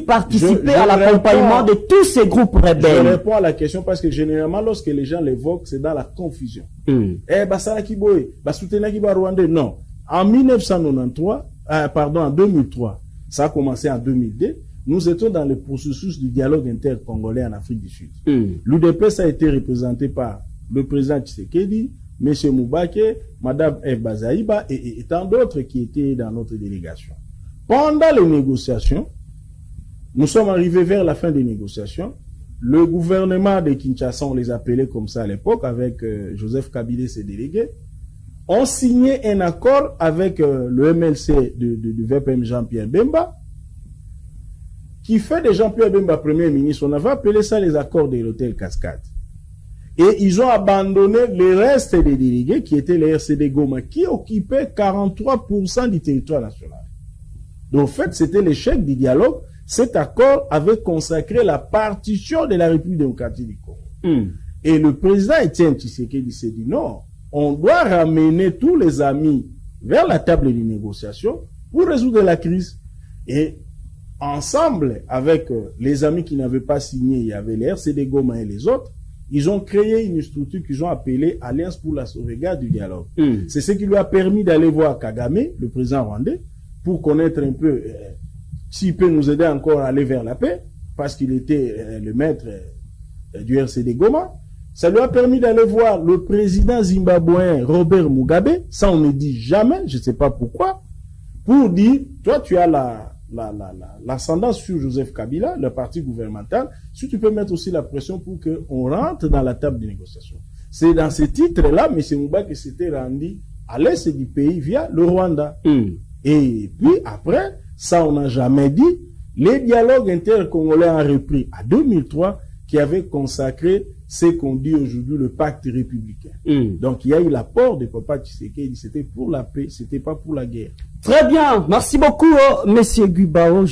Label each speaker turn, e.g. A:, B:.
A: participer à l'accompagnement de tous ces groupes rebelles.
B: Je réponds à la question parce que généralement, lorsque les gens l'évoquent, c'est dans la confusion. Non. En 1993, en 2003, ça a commencé en 2002, nous étions dans le processus du dialogue intercongolais en Afrique du Sud. L'UDPS a été représenté par le président Tshisekedi, M. Moubake, Mme Eva Zaïba et tant d'autres qui étaient dans notre délégation. Pendant les négociations, nous sommes arrivés vers la fin des négociations. Le gouvernement de Kinshasa, on les appelait comme ça à l'époque, avec Joseph Kabila et ses délégués, ont signé un accord avec le MLC du VPM Jean-Pierre Bemba, qui fait de Jean-Pierre Bemba Premier ministre. On avait appelé ça les accords de l'hôtel Cascade. Et ils ont abandonné le reste des délégués, qui étaient les RCD Goma, qui occupaient 43% du territoire national. Donc, en fait, c'était l'échec du dialogue. Cet accord avait consacré la partition de la République démocratique du Congo. Et le président Étienne Tshisekedi s'est dit non, on doit ramener tous les amis vers la table de négociation pour résoudre la crise. Et ensemble, avec les amis qui n'avaient pas signé, il y avait les RCD Goma et les autres, ils ont créé une structure qu'ils ont appelée Alliance pour la sauvegarde du dialogue. C'est ce qui lui a permis d'aller voir Kagame, le président rwandais, pour connaître un peu s'il peut nous aider encore à aller vers la paix, parce qu'il était le maître du RCD Goma. Ça lui a permis d'aller voir le président zimbabwéen Robert Mugabe, ça on ne dit jamais, je ne sais pas pourquoi, pour dire, toi tu as l'ascendance sur Joseph Kabila, le parti gouvernemental, si tu peux mettre aussi la pression pour qu'on rentre dans la table de négociation. C'est dans ce titre-là, M. Mugabe s'était rendu à l'est du pays via le Rwanda. Et puis après, ça on n'a jamais dit, les dialogues intercongolais ont repris à 2003, qui avait consacré ce qu'on dit aujourd'hui le pacte républicain. Donc il y a eu l'apport de Papa Tshisekedi, c'était pour la paix, c'était pas pour la guerre.
A: Très bien, merci beaucoup, Monsieur Gubao.